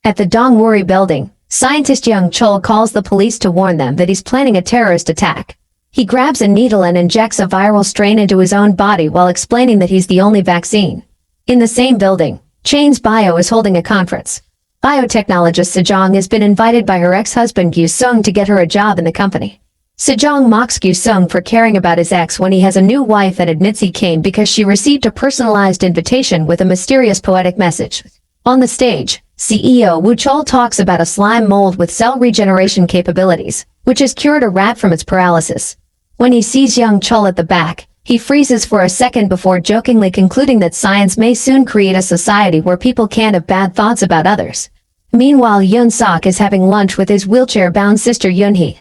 At the Dongwuri building, scientist Young Chol calls the police to warn them that he's planning a terrorist attack. He grabs a needle and injects a viral strain into his own body while explaining that he's the only vaccine. In the same building, Chain's Bio is holding a conference. Biotechnologist Sejong has been invited by her ex-husband Gyu Sung to get her a job in the company. Sejong mocks Gyu Sung for caring about his ex when he has a new wife and admits he came because she received a personalized invitation with a mysterious poetic message. On the stage, CEO Woo Chol talks about a slime mold with cell regeneration capabilities, which has cured a rat from its paralysis. When he sees Young Chol at the back, he freezes for a second before jokingly concluding that science may soon create a society where people can't have bad thoughts about others. Meanwhile, Yoon Sok is having lunch with his wheelchair-bound sister Yoon-hee.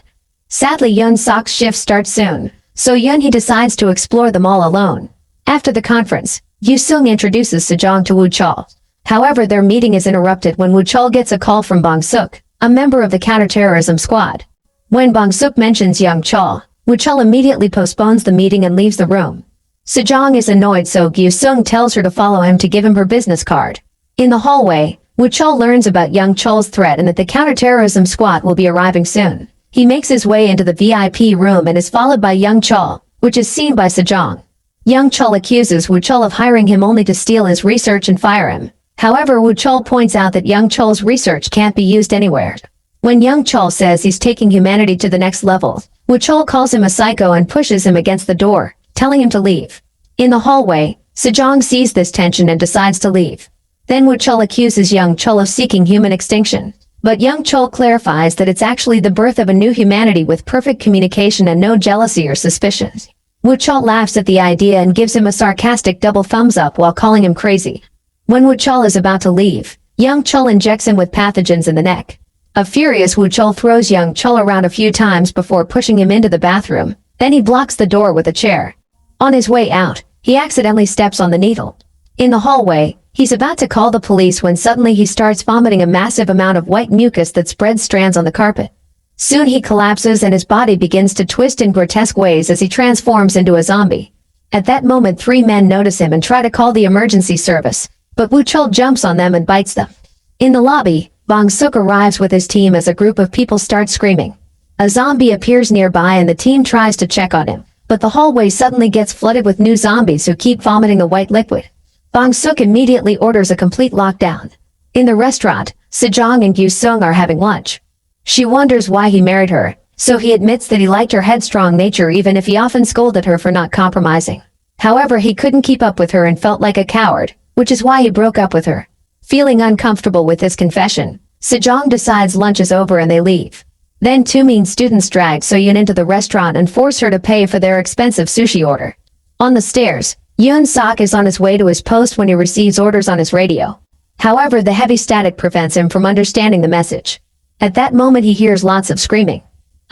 Sadly, Yoon Sok's shift starts soon, so Yoon-hee decides to explore them all alone. After the conference, Yu Sung introduces Sejong to Woo Chol. However, their meeting is interrupted when Woo Chol gets a call from Bong Suk, a member of the counterterrorism squad. When Bong Suk mentions Young Chol, Woo Chol immediately postpones the meeting and leaves the room. Sejong is annoyed, so Gyu Sung tells her to follow him to give him her business card. In the hallway, Woo Chol learns about Young Chol's threat and that the counterterrorism squad will be arriving soon. He makes his way into the VIP room and is followed by Young Chol, which is seen by Sejong. Young Chol accuses Woo Chol of hiring him only to steal his research and fire him. However, Woo Chol points out that Young Chol's research can't be used anywhere. When Young Chol says he's taking humanity to the next level, Woo Chol calls him a psycho and pushes him against the door, telling him to leave. In the hallway, Sejong sees this tension and decides to leave. Then Woo Chol accuses Young Chol of seeking human extinction. But Young Chol clarifies that it's actually the birth of a new humanity with perfect communication and no jealousy or suspicion. Woo Chol laughs at the idea and gives him a sarcastic double thumbs up while calling him crazy. When Woo Chol is about to leave, Young Chol injects him with pathogens in the neck. A furious Woo Chol throws Young Chol around a few times before pushing him into the bathroom, then he blocks the door with a chair. On his way out, he accidentally steps on the needle. In the hallway, he's about to call the police when suddenly he starts vomiting a massive amount of white mucus that spreads strands on the carpet. Soon he collapses and his body begins to twist in grotesque ways as he transforms into a zombie. At that moment, 3 men notice him and try to call the emergency service, but Woo Chol jumps on them and bites them. In the lobby, Bong Suk arrives with his team as a group of people start screaming. A zombie appears nearby and the team tries to check on him, but the hallway suddenly gets flooded with new zombies who keep vomiting the white liquid. Bong Suk immediately orders a complete lockdown. In the restaurant, Sejong and Gyu Sung are having lunch. She wonders why he married her, so he admits that he liked her headstrong nature even if he often scolded her for not compromising. However, he couldn't keep up with her and felt like a coward, which is why he broke up with her. Feeling uncomfortable with this confession, Sejong decides lunch is over and they leave. Then 2 mean students drag So-yoon into the restaurant and force her to pay for their expensive sushi order. On the stairs, Yoon Sok is on his way to his post when he receives orders on his radio. However, the heavy static prevents him from understanding the message. At that moment he hears lots of screaming.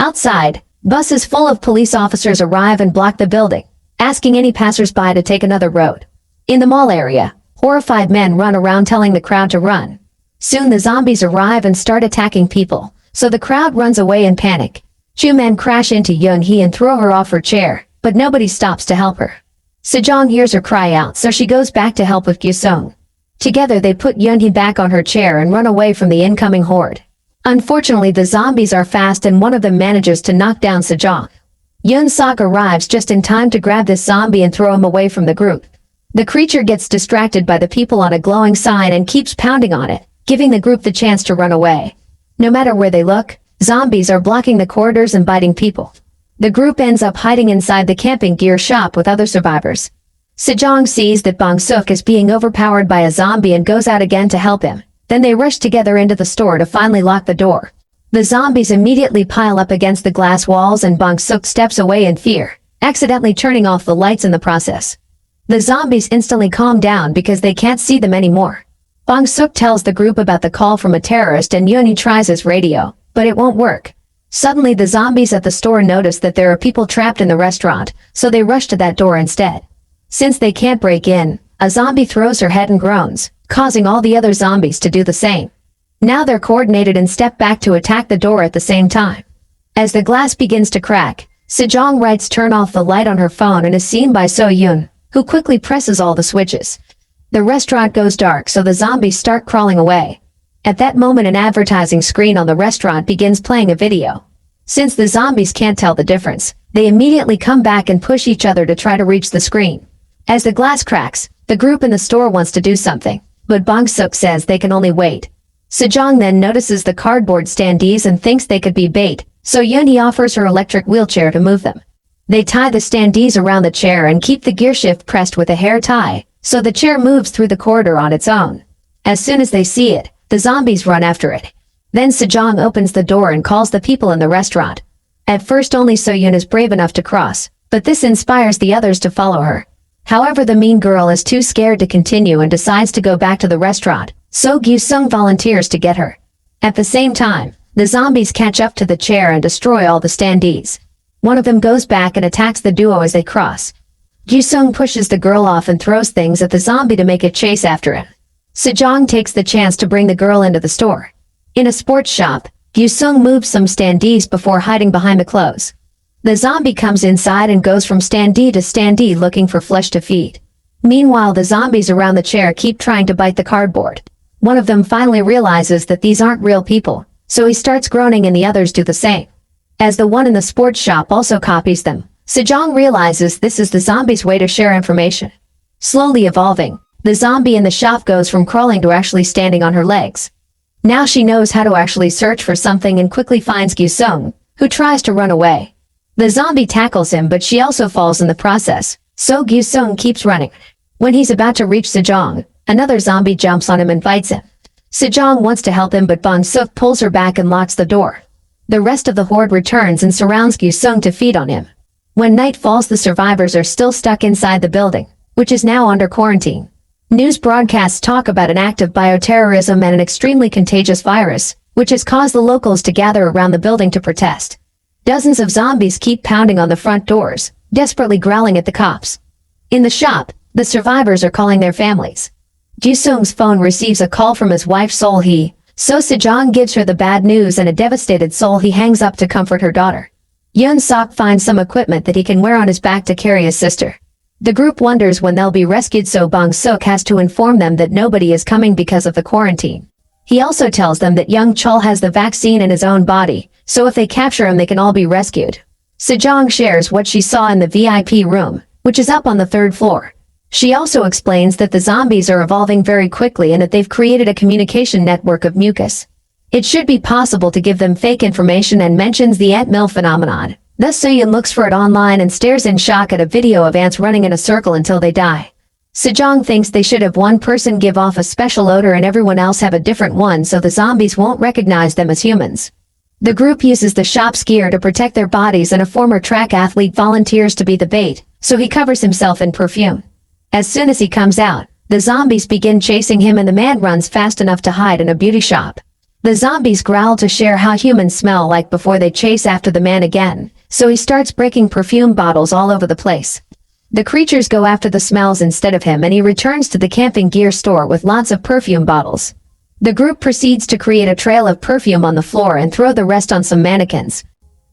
Outside, buses full of police officers arrive and block the building, asking any passers-by to take another road. In the mall area, horrified men run around telling the crowd to run. Soon the zombies arrive and start attacking people, so the crowd runs away in panic. 2 men crash into Yoon-hee and throw her off her chair, but nobody stops to help her. Sejong hears her cry out, so she goes back to help with Gyu Sung. Together they put Yoon-hee back on her chair and run away from the incoming horde. Unfortunately, the zombies are fast and one of them manages to knock down Sejong. Yoon Sok arrives just in time to grab this zombie and throw him away from the group. The creature gets distracted by the people on a glowing sign and keeps pounding on it, giving the group the chance to run away. No matter where they look, zombies are blocking the corridors and biting people. The group ends up hiding inside the camping gear shop with other survivors. Sejong sees that Bong Suk is being overpowered by a zombie and goes out again to help him. Then they rush together into the store to finally lock the door. The zombies immediately pile up against the glass walls and Bong Suk steps away in fear, accidentally turning off the lights in the process. The zombies instantly calm down because they can't see them anymore. Bong Suk tells the group about the call from a terrorist and Yoon-hee tries his radio, but it won't work. Suddenly the zombies at the store notice that there are people trapped in the restaurant, so they rush to that door instead. Since they can't break in, a zombie throws her head and groans, causing all the other zombies to do the same. Now they're coordinated and step back to attack the door at the same time. As the glass begins to crack, Sejong writes turn off the light on her phone and is seen by So-yoon, who quickly presses all the switches. The restaurant goes dark so the zombies start crawling away. At that moment, an advertising screen on the restaurant begins playing a video. Since the zombies can't tell the difference, they immediately come back and push each other to try to reach the screen. As the glass cracks, the group in the store wants to do something, but Bong Suk says they can only wait. Sejong then notices the cardboard standees and thinks they could be bait, so Yoon-hee offers her electric wheelchair to move them. They tie the standees around the chair and keep the gear shift pressed with a hair tie, so the chair moves through the corridor on its own. As soon as they see it, the zombies run after it. Then Sejong opens the door and calls the people in the restaurant. At first only So-yoon is brave enough to cross, but this inspires the others to follow her. However, the mean girl is too scared to continue and decides to go back to the restaurant, so Gyu-sung volunteers to get her. At the same time, the zombies catch up to the chair and destroy all the standees. One of them goes back and attacks the duo as they cross. Gyu-sung pushes the girl off and throws things at the zombie to make it chase after him. Sejong takes the chance to bring the girl into the store. In a sports shop, Gyu-sung moves some standees before hiding behind the clothes. The zombie comes inside and goes from standee to standee looking for flesh to feed. Meanwhile, the zombies around the chair keep trying to bite the cardboard. One of them finally realizes that these aren't real people, so he starts groaning and the others do the same. As the one in the sports shop also copies them, Sejong realizes this is the zombies' way to share information. Slowly evolving, the zombie in the shop goes from crawling to actually standing on her legs. Now she knows how to actually search for something and quickly finds Gyu-sung, who tries to run away. The zombie tackles him, but she also falls in the process, so Gyu-sung keeps running. When he's about to reach Sejong, another zombie jumps on him and bites him. Sejong wants to help him, but Bong Suk pulls her back and locks the door. The rest of the horde returns and surrounds Gyu-sung to feed on him. When night falls, the survivors are still stuck inside the building, which is now under quarantine. News broadcasts talk about an act of bioterrorism and an extremely contagious virus, which has caused the locals to gather around the building to protest. Dozens of zombies keep pounding on the front doors, desperately growling at the cops. In the shop, the survivors are calling their families. Gyu-sung's phone receives a call from his wife Sol-hee, so Sejong gives her the bad news and a devastated Sol-hee hangs up to comfort her daughter. Yoon-sok finds some equipment that he can wear on his back to carry his sister. The group wonders when they'll be rescued, so Bong Suk has to inform them that nobody is coming because of the quarantine. He also tells them that young Chul has the vaccine in his own body, so if they capture him they can all be rescued. Sejong shares what she saw in the VIP room, which is up on the 3rd floor. She also explains that the zombies are evolving very quickly and that they've created a communication network of mucus. It should be possible to give them fake information and mentions the ant mill phenomenon. Thus So-yoon looks for it online and stares in shock at a video of ants running in a circle until they die. Sejong thinks they should have one person give off a special odor and everyone else have a different one so the zombies won't recognize them as humans. The group uses the shop's gear to protect their bodies and a former track athlete volunteers to be the bait, so he covers himself in perfume. As soon as he comes out, the zombies begin chasing him and the man runs fast enough to hide in a beauty shop. The zombies growl to share how humans smell like before they chase after the man again, so he starts breaking perfume bottles all over the place. The creatures go after the smells instead of him and he returns to the camping gear store with lots of perfume bottles. The group proceeds to create a trail of perfume on the floor and throw the rest on some mannequins.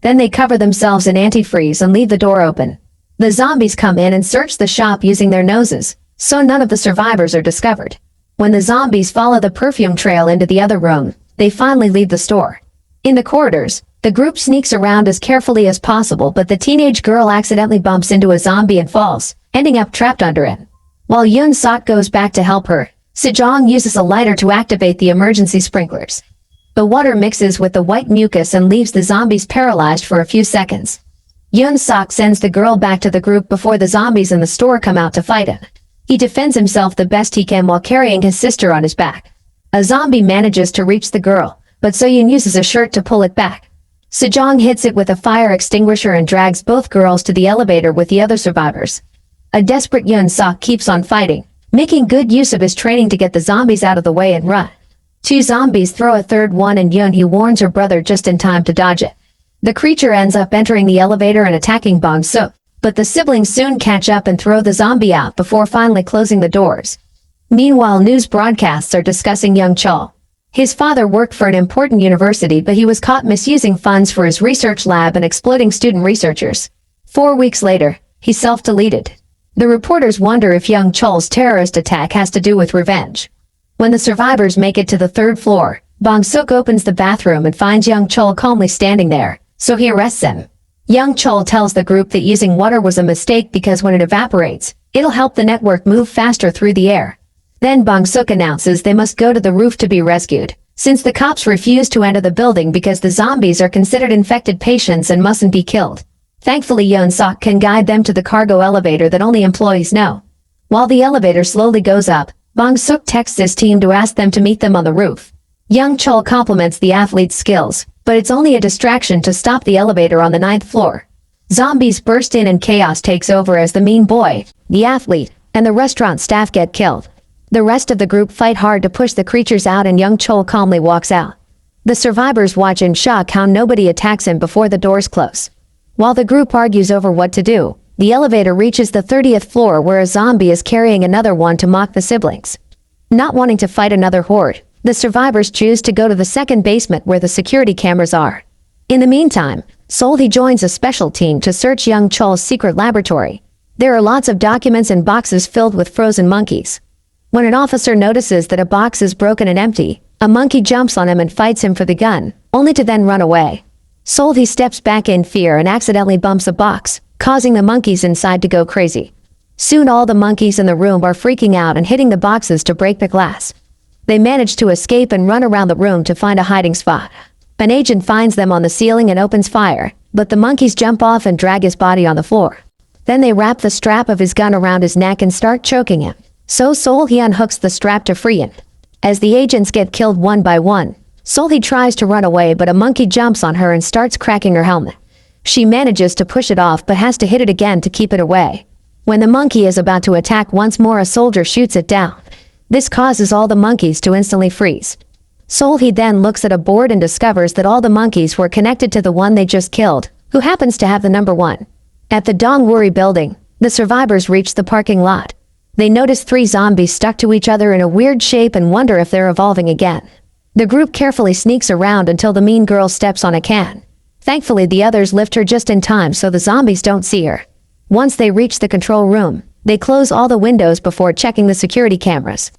Then they cover themselves in antifreeze and leave the door open. The zombies come in and search the shop using their noses, so none of the survivors are discovered. When the zombies follow the perfume trail into the other room, they finally leave the store. In the corridors, the group sneaks around as carefully as possible, but the teenage girl accidentally bumps into a zombie and falls, ending up trapped under it. While Yoon-sok goes back to help her, Sejong uses a lighter to activate the emergency sprinklers. The water mixes with the white mucus and leaves the zombies paralyzed for a few seconds. Yoon-sok sends the girl back to the group before the zombies in the store come out to fight him. He defends himself the best he can while carrying his sister on his back. A zombie manages to reach the girl, but So-yoon uses a shirt to pull it back. Sejong hits it with a fire extinguisher and drags both girls to the elevator with the other survivors. A desperate Yoon-sok keeps on fighting, making good use of his training to get the zombies out of the way and run. Two zombies throw a third one and Yoon-hee warns her brother just in time to dodge it. The creature ends up entering the elevator and attacking Bong Suk, but the siblings soon catch up and throw the zombie out before finally closing the doors. Meanwhile, news broadcasts are discussing young Chul. His father worked for an important university, but he was caught misusing funds for his research lab and exploiting student researchers. 4 weeks later, he self-deleted. The reporters wonder if young Chul's terrorist attack has to do with revenge. When the survivors make it to the third floor, Bong-suk opens the bathroom and finds Young Chol calmly standing there, so he arrests him. Young Chol tells the group that using water was a mistake because when it evaporates, it'll help the network move faster through the air. Then Bong-suk announces they must go to the roof to be rescued, since the cops refuse to enter the building because the zombies are considered infected patients and mustn't be killed. Thankfully, Yeon-sok can guide them to the cargo elevator that only employees know. While the elevator slowly goes up, Bong-suk texts his team to ask them to meet them on the roof. Young Chol compliments the athlete's skills, but it's only a distraction to stop the elevator on the 9th floor. Zombies burst in and chaos takes over as the mean boy, the athlete, and the restaurant staff get killed. The rest of the group fight hard to push the creatures out and Young Chol calmly walks out. The survivors watch in shock how nobody attacks him before the doors close. While the group argues over what to do, the elevator reaches the 30th floor where a zombie is carrying another one to mock the siblings. Not wanting to fight another horde, the survivors choose to go to the second basement where the security cameras are. In the meantime, Solhi joins a special team to search Young Chol's secret laboratory. There are lots of documents and boxes filled with frozen monkeys. When an officer notices that a box is broken and empty, a monkey jumps on him and fights him for the gun, only to then run away. Solhi steps back in fear and accidentally bumps a box, causing the monkeys inside to go crazy. Soon all the monkeys in the room are freaking out and hitting the boxes to break the glass. They manage to escape and run around the room to find a hiding spot. An agent finds them on the ceiling and opens fire, but the monkeys jump off and drag his body on the floor. Then they wrap the strap of his gun around his neck and start choking him. So Solhi unhooks the strap to free him. As the agents get killed one by one, Solhi tries to run away, but a monkey jumps on her and starts cracking her helmet. She manages to push it off but has to hit it again to keep it away. When the monkey is about to attack once more, a soldier shoots it down. This causes all the monkeys to instantly freeze. Solhi then looks at a board and discovers that all the monkeys were connected to the one they just killed, who happens to have the number 1. At the Dongwuri building, the survivors reach the parking lot. They notice 3 zombies stuck to each other in a weird shape and wonder if they're evolving again. The group carefully sneaks around until the mean girl steps on a can. Thankfully, the others lift her just in time so the zombies don't see her. Once they reach the control room, they close all the windows before checking the security cameras.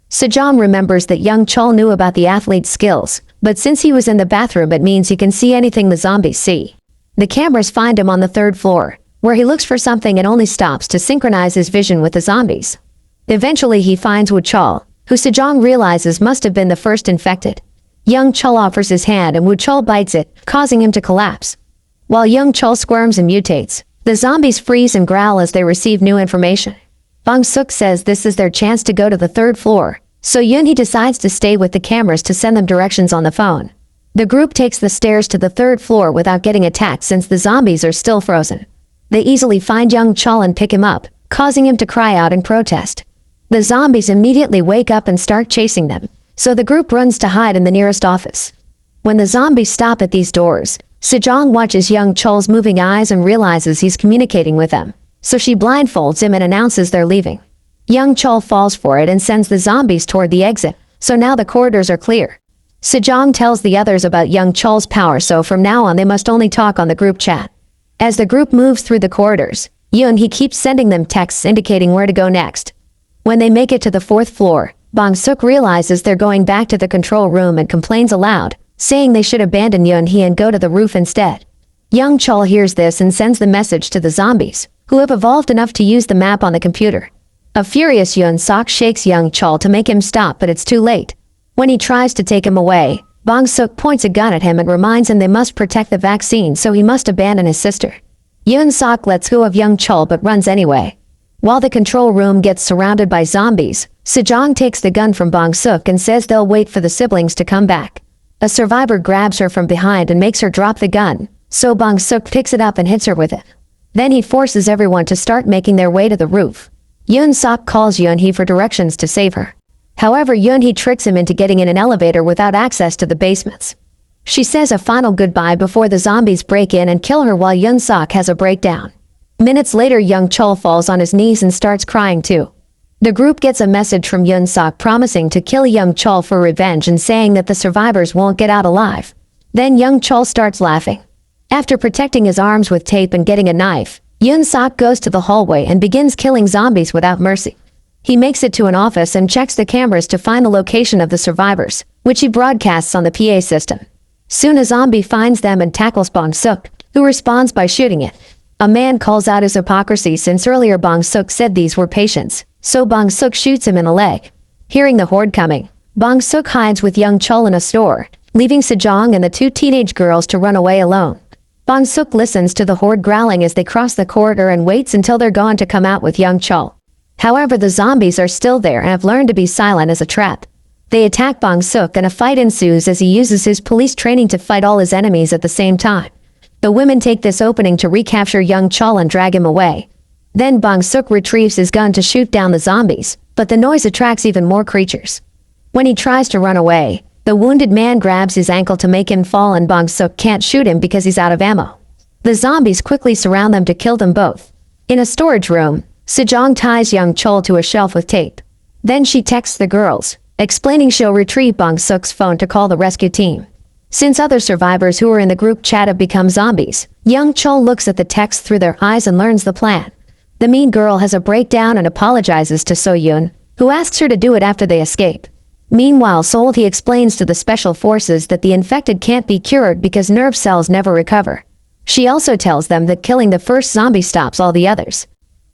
Sejong remembers that Young Chol knew about the athlete's skills, but since he was in the bathroom, it means he can see anything the zombies see. The cameras find him on the 3rd floor, where he looks for something and only stops to synchronize his vision with the zombies. Eventually he finds Woo Chol, who Sejong realizes must have been the first infected. Young Chol offers his hand and Woo Chol bites it, causing him to collapse. While Young Chol squirms and mutates, the zombies freeze and growl as they receive new information. Bong-suk says this is their chance to go to the 3rd floor, so Yoon-hee decides to stay with the cameras to send them directions on the phone. The group takes the stairs to the 3rd floor without getting attacked since the zombies are still frozen. They easily find Young Chol and pick him up, causing him to cry out in protest. The zombies immediately wake up and start chasing them, so the group runs to hide in the nearest office. When the zombies stop at these doors, Sejong watches Young Chol's moving eyes and realizes he's communicating with them, so she blindfolds him and announces they're leaving. Young Chol falls for it and sends the zombies toward the exit, so now the corridors are clear. Sejong tells the others about Young Chol's power, so from now on they must only talk on the group chat. As the group moves through the corridors, Yoon-hee keeps sending them texts indicating where to go next. When they make it to the 4th floor, Bong-suk realizes they're going back to the control room and complains aloud, saying they should abandon Yoon-hee and go to the roof instead. Young Chol hears this and sends the message to the zombies, who have evolved enough to use the map on the computer. A furious Yeon-sok shakes Young Chol to make him stop, but it's too late. When he tries to take him away, Bong-suk points a gun at him and reminds him they must protect the vaccine, so he must abandon his sister. Yeon-sok lets go of Young Chol but runs anyway. While the control room gets surrounded by zombies, Sejong takes the gun from Bong-suk and says they'll wait for the siblings to come back. A survivor grabs her from behind and makes her drop the gun, so Bong-suk picks it up and hits her with it. Then he forces everyone to start making their way to the roof. Yeon-sok calls Yoon-hee for directions to save her. However, Yoon-hee tricks him into getting in an elevator without access to the basements. She says a final goodbye before the zombies break in and kill her while Yeon-sok has a breakdown. Minutes later, Young Chol falls on his knees and starts crying too. The group gets a message from Yeon-sok promising to kill Young Chol for revenge and saying that the survivors won't get out alive. Then Young Chol starts laughing. After protecting his arms with tape and getting a knife, Yeon-sok goes to the hallway and begins killing zombies without mercy. He makes it to an office and checks the cameras to find the location of the survivors, which he broadcasts on the PA system. Soon a zombie finds them and tackles Bong-suk, who responds by shooting it. A man calls out his hypocrisy since earlier Bong-suk said these were patients, so Bong-suk shoots him in the leg. Hearing the horde coming, Bong-suk hides with young Chul in a store, leaving Sejong and the two teenage girls to run away alone. Bong-suk listens to the horde growling as they cross the corridor and waits until they're gone to come out with young Chul. However, the zombies are still there and have learned to be silent as a trap. They attack Bong-suk and a fight ensues as he uses his police training to fight all his enemies at the same time. The women take this opening to recapture young Chul and drag him away. Then Bong-suk retrieves his gun to shoot down the zombies, but the noise attracts even more creatures. When he tries to run away, the wounded man grabs his ankle to make him fall and Bong-suk can't shoot him because he's out of ammo. The zombies quickly surround them to kill them both. In a storage room, Sejong ties young Chul to a shelf with tape. Then she texts the girls, explaining she'll retrieve Bong-suk's phone to call the rescue team. Since other survivors who are in the group chat have become zombies, young Chul looks at the text through their eyes and learns the plan. The mean girl has a breakdown and apologizes to So-yoon, who asks her to do it after they escape. Meanwhile, Seol-hee explains to the special forces that the infected can't be cured because nerve cells never recover. She also tells them that killing the first zombie stops all the others.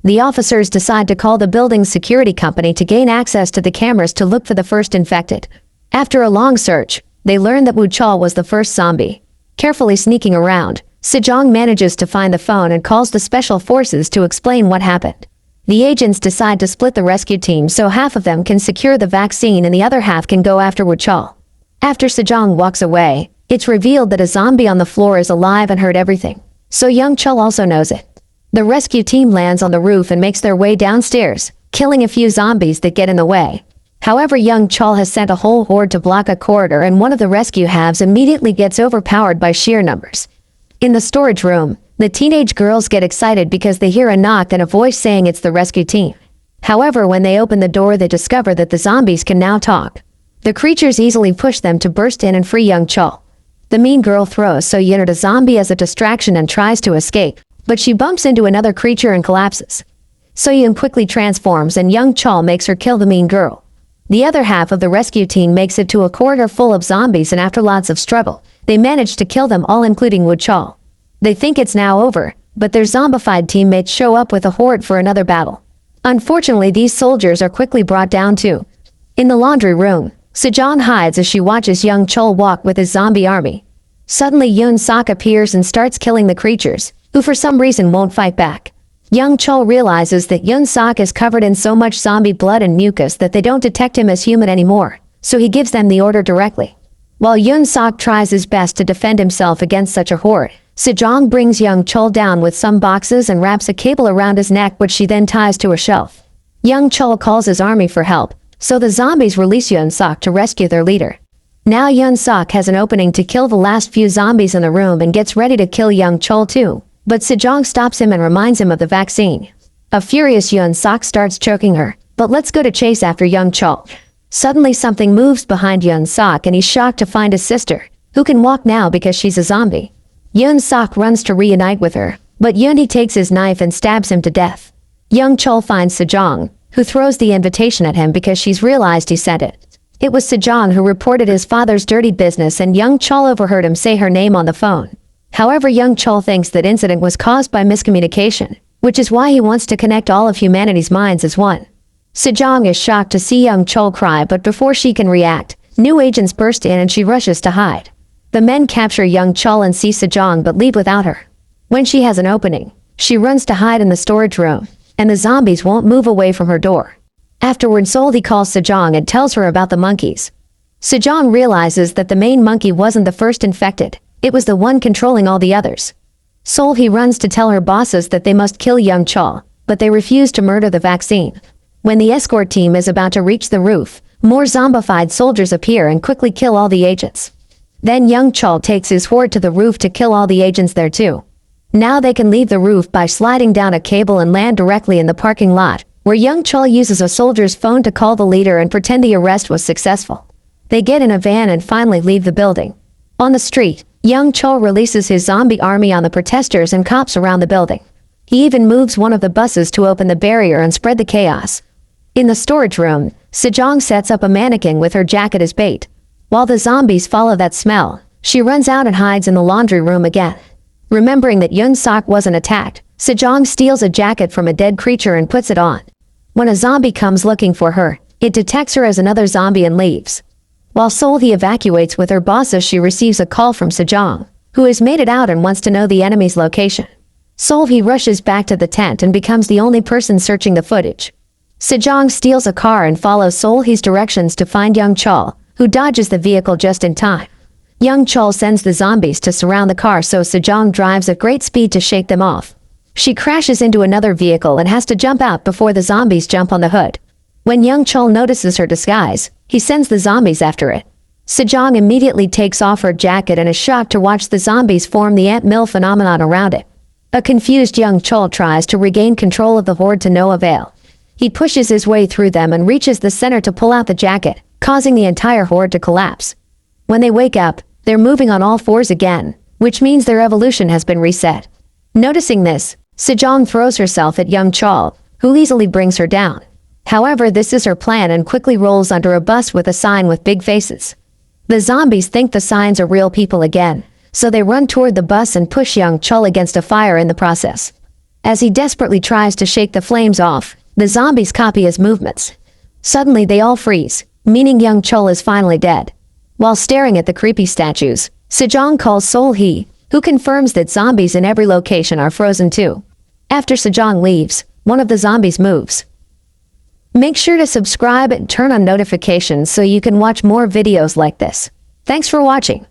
The officers decide to call the building's security company to gain access to the cameras to look for the first infected. After a long search, they learn that Woo Chul was the first zombie. Carefully sneaking around, Sejong manages to find the phone and calls the special forces to explain what happened. The agents decide to split the rescue team so half of them can secure the vaccine and the other half can go after Woo Chul. After Sejong walks away, it's revealed that a zombie on the floor is alive and heard everything. So young Chul also knows it. The rescue team lands on the roof and makes their way downstairs, killing a few zombies that get in the way. However, young Chul has sent a whole horde to block a corridor and one of the rescue halves immediately gets overpowered by sheer numbers. In the storage room, the teenage girls get excited because they hear a knock and a voice saying it's the rescue team. However, when they open the door they discover that the zombies can now talk. The creatures easily push them to burst in and free young Chul. The mean girl throws So-yoon at a zombie as a distraction and tries to escape, but she bumps into another creature and collapses. So-yoon quickly transforms and young Chul makes her kill the mean girl. The other half of the rescue team makes it to a corridor full of zombies and after lots of struggle, they manage to kill them all including Woo Chul. They think it's now over, but their zombified teammates show up with a horde for another battle. Unfortunately, these soldiers are quickly brought down too. In the laundry room, Sejong hides as she watches young Chul walk with his zombie army. Suddenly Yoon-sok appears and starts killing the creatures, who for some reason won't fight back. Young Chul realizes that Yoon-sok is covered in so much zombie blood and mucus that they don't detect him as human anymore, so he gives them the order directly. While Yoon-sok tries his best to defend himself against such a horde, Sejong brings young Chul down with some boxes and wraps a cable around his neck which she then ties to a shelf. Young Chul calls his army for help, so the zombies release Yoon-sok to rescue their leader. Now Yoon-sok has an opening to kill the last few zombies in the room and gets ready to kill young Chul too, but Sejong stops him and reminds him of the vaccine. A furious Yoon-sok starts choking her, but let's go to chase after young Chul. Suddenly something moves behind Yoon-sok and he's shocked to find his sister, who can walk now because she's a zombie. Yoon-sok runs to reunite with her, but Yoon-hee takes his knife and stabs him to death. Young Chul finds Sejong, who throws the invitation at him because she's realized he sent it. It was Sejong who reported his father's dirty business and young Chul overheard him say her name on the phone. However, young Chul thinks that incident was caused by miscommunication, which is why he wants to connect all of humanity's minds as one. Sejong is shocked to see young Chul cry, but before she can react, new agents burst in and she rushes to hide. The men capture young Chul and see Sejong but leave without her. When she has an opening, she runs to hide in the storage room, and the zombies won't move away from her door. Afterward, Seol-hee calls Sejong and tells her about the monkeys. Sejong realizes that the main monkey wasn't the first infected, it was the one controlling all the others. Seol-hee runs to tell her bosses that they must kill young Chul, but they refuse to murder the vaccine. When the escort team is about to reach the roof, more zombified soldiers appear and quickly kill all the agents. Then young Chul takes his horde to the roof to kill all the agents there too. Now they can leave the roof by sliding down a cable and land directly in the parking lot, where young Chul uses a soldier's phone to call the leader and pretend the arrest was successful. They get in a van and finally leave the building. On the street, young Chul releases his zombie army on the protesters and cops around the building. He even moves one of the buses to open the barrier and spread the chaos. In the storage room, Sejong sets up a mannequin with her jacket as bait. While the zombies follow that smell, she runs out and hides in the laundry room again. Remembering that Yoon Sok wasn't attacked, Sejong steals a jacket from a dead creature and puts it on. When a zombie comes looking for her, it detects her as another zombie and leaves. While Solhee evacuates with her bosses, she receives a call from Sejong, who has made it out and wants to know the enemy's location. Solhee rushes back to the tent and becomes the only person searching the footage. Sejong steals a car and follows Solhee's directions to find Young Chol, who dodges the vehicle just in time. Young Chol sends the zombies to surround the car, so Sejong drives at great speed to shake them off. She crashes into another vehicle and has to jump out before the zombies jump on the hood. When Young Chol notices her disguise, he sends the zombies after it. Sejong immediately takes off her jacket and is shocked to watch the zombies form the ant mill phenomenon around it. A confused Young Chol tries to regain control of the horde to no avail. He pushes his way through them and reaches the center to pull out the jacket, causing the entire horde to collapse. When they wake up, they're moving on all fours again, which means their evolution has been reset. Noticing this, Sejong throws herself at Young Chol, who easily brings her down. However, this is her plan and quickly rolls under a bus with a sign with big faces. The zombies think the signs are real people again, so they run toward the bus and push Young Chol against a fire in the process. As he desperately tries to shake the flames off, the zombies copy his movements. Suddenly they all freeze, meaning Young Chol is finally dead. While staring at the creepy statues, Sejong calls Solhee, who confirms that zombies in every location are frozen too. After Sejong leaves, one of the zombies moves. Make sure to subscribe and turn on notifications so you can watch more videos like this. Thanks for watching.